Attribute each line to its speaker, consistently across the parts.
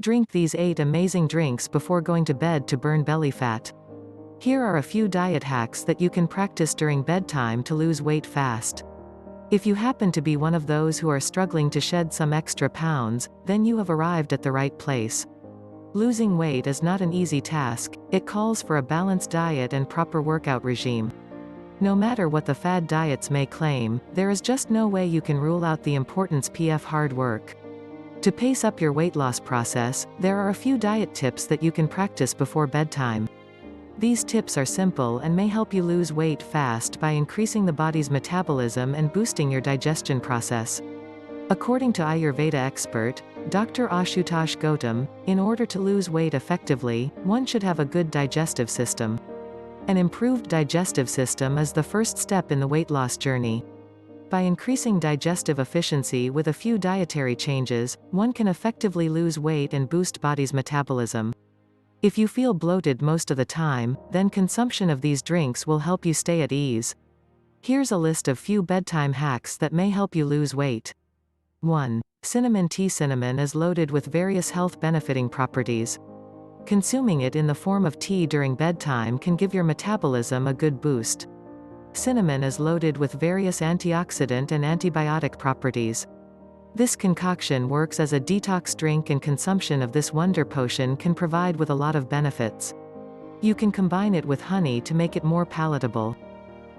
Speaker 1: Drink these 8 amazing drinks before going to bed to burn belly fat. Here are a few diet hacks that you can practice during bedtime to lose weight fast. If you happen to be one of those who are struggling to shed some extra pounds, then you have arrived at the right place. Losing weight is not an easy task. It calls for a balanced diet and proper workout regime. No matter what the fad diets may claim, there is just no way you can rule out the importance of hard work. To pace up your weight loss process, there are a few diet tips that you can practice before bedtime. These tips are simple and may help you lose weight fast by increasing the body's metabolism and boosting your digestion process. According to Ayurveda Expert, Dr. Ashutosh Gautam, in order to lose weight effectively, one should have a good digestive system. An improved digestive system is the first step in the weight loss journey. By increasing digestive efficiency with a few dietary changes, one can effectively lose weight and boost body's metabolism. If you feel bloated most of the time, then consumption of these drinks will help you stay at ease. Here's a list of few bedtime hacks that may help you lose weight. 1. Cinnamon tea. Cinnamon is loaded with various health-benefiting properties. Consuming it in the form of tea during bedtime can give your metabolism a good boost. Cinnamon is loaded with various antioxidant and antibiotic properties. This concoction works as a detox drink, and consumption of this wonder potion can provide with a lot of benefits. You can combine it with honey to make it more palatable.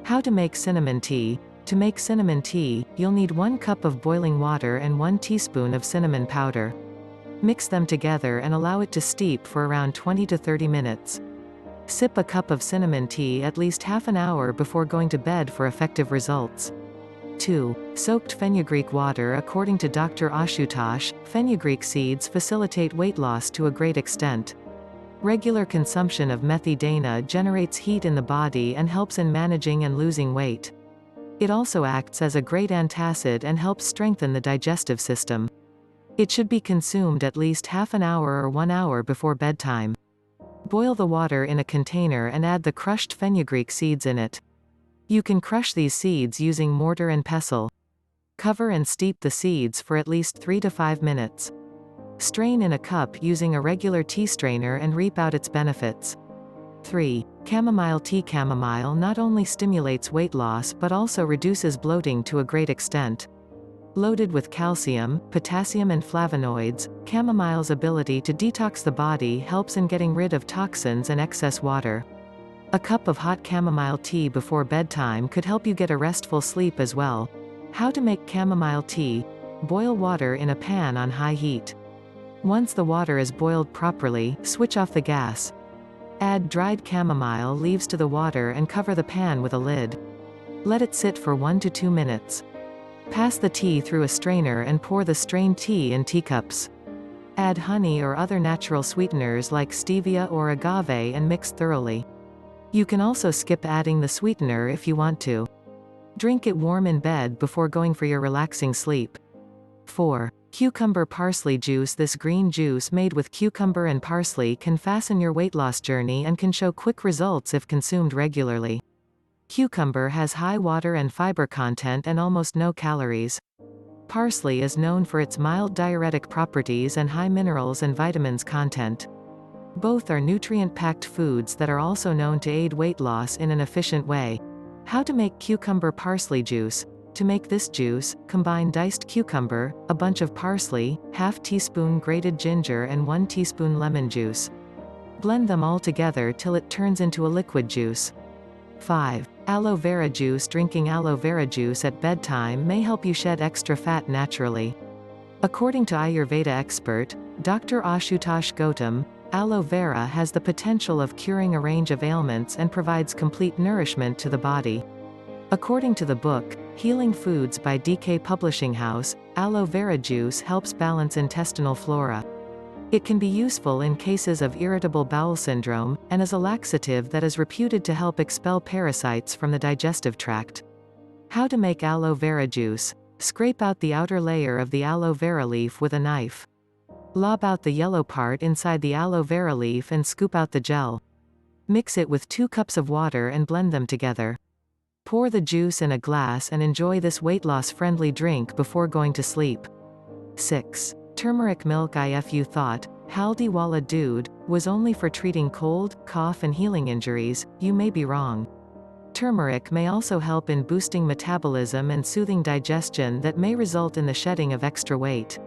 Speaker 1: How to make cinnamon tea. To make cinnamon tea, you'll need 1 cup of boiling water and 1 teaspoon of cinnamon powder. Mix them together and allow it to steep for around 20 to 30 minutes. Sip a cup of cinnamon tea at least half an hour before going to bed for effective results. 2. Soaked fenugreek water. According to Dr. Ashutosh, fenugreek seeds facilitate weight loss to a great extent. Regular consumption of methidana generates heat in the body and helps in managing and losing weight. It also acts as a great antacid and helps strengthen the digestive system. It should be consumed at least half an hour or 1 hour before bedtime. Boil the water in a container and add the crushed fenugreek seeds in it. You can crush these seeds using mortar and pestle. Cover and steep the seeds for at least 3 to 5 minutes. Strain in a cup using a regular tea strainer and reap out its benefits. 3. Chamomile tea. Chamomile not only stimulates weight loss but also reduces bloating to a great extent. Loaded with calcium, potassium and flavonoids, chamomile's ability to detox the body helps in getting rid of toxins and excess water. A cup of hot chamomile tea before bedtime could help you get a restful sleep as well. How to make chamomile tea. Boil water in a pan on high heat. Once the water is boiled properly, switch off the gas. Add dried chamomile leaves to the water and cover the pan with a lid. Let it sit for 1 to 2 minutes. Pass the tea through a strainer and pour the strained tea in teacups. Add honey or other natural sweeteners like stevia or agave and mix thoroughly. You can also skip adding the sweetener if you want to. Drink it warm in bed before going for your relaxing sleep. 4. Cucumber parsley juice. This green juice made with cucumber and parsley can fasten your weight loss journey and can show quick results if consumed regularly. Cucumber has high water and fiber content and almost no calories. Parsley is known for its mild diuretic properties and high minerals and vitamins content. Both are nutrient-packed foods that are also known to aid weight loss in an efficient way. How to make cucumber parsley juice. To make this juice, combine diced cucumber, a bunch of parsley, half teaspoon grated ginger and 1 teaspoon lemon juice. Blend them all together till it turns into a liquid juice. 5. Aloe vera juice. Drinking aloe vera juice at bedtime may help you shed extra fat naturally. According to Ayurveda Expert, Dr. Ashutosh Gautam, aloe vera has the potential of curing a range of ailments and provides complete nourishment to the body. According to the book, Healing Foods by DK Publishing House, aloe vera juice helps balance intestinal flora. It can be useful in cases of irritable bowel syndrome, and is a laxative that is reputed to help expel parasites from the digestive tract. How to make aloe vera juice. Scrape out the outer layer of the aloe vera leaf with a knife. Lob out the yellow part inside the aloe vera leaf and scoop out the gel. Mix it with 2 cups of water and blend them together. Pour the juice in a glass and enjoy this weight loss friendly drink before going to sleep. 6. Turmeric milk. If you thought, Haldi wala dood, was only for treating cold, cough and healing injuries, you may be wrong. Turmeric may also help in boosting metabolism and soothing digestion that may result in the shedding of extra weight.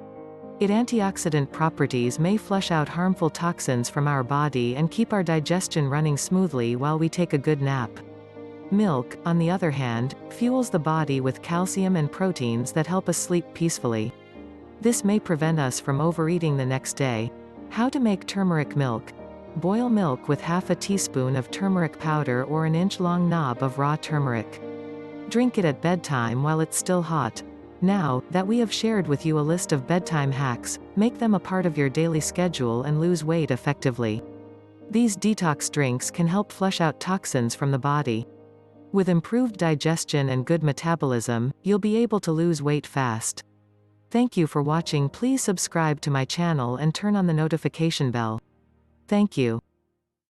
Speaker 1: Its antioxidant properties may flush out harmful toxins from our body and keep our digestion running smoothly while we take a good nap. Milk, on the other hand, fuels the body with calcium and proteins that help us sleep peacefully. This may prevent us from overeating the next day. How to make turmeric milk. Boil milk with half a teaspoon of turmeric powder or an inch-long knob of raw turmeric. Drink it at bedtime while it's still hot. Now that we have shared with you a list of bedtime hacks, make them a part of your daily schedule and lose weight effectively. These detox drinks can help flush out toxins from the body. With improved digestion and good metabolism, you'll be able to lose weight fast. Thank you for watching. Please subscribe to my channel and turn on the notification bell. Thank you.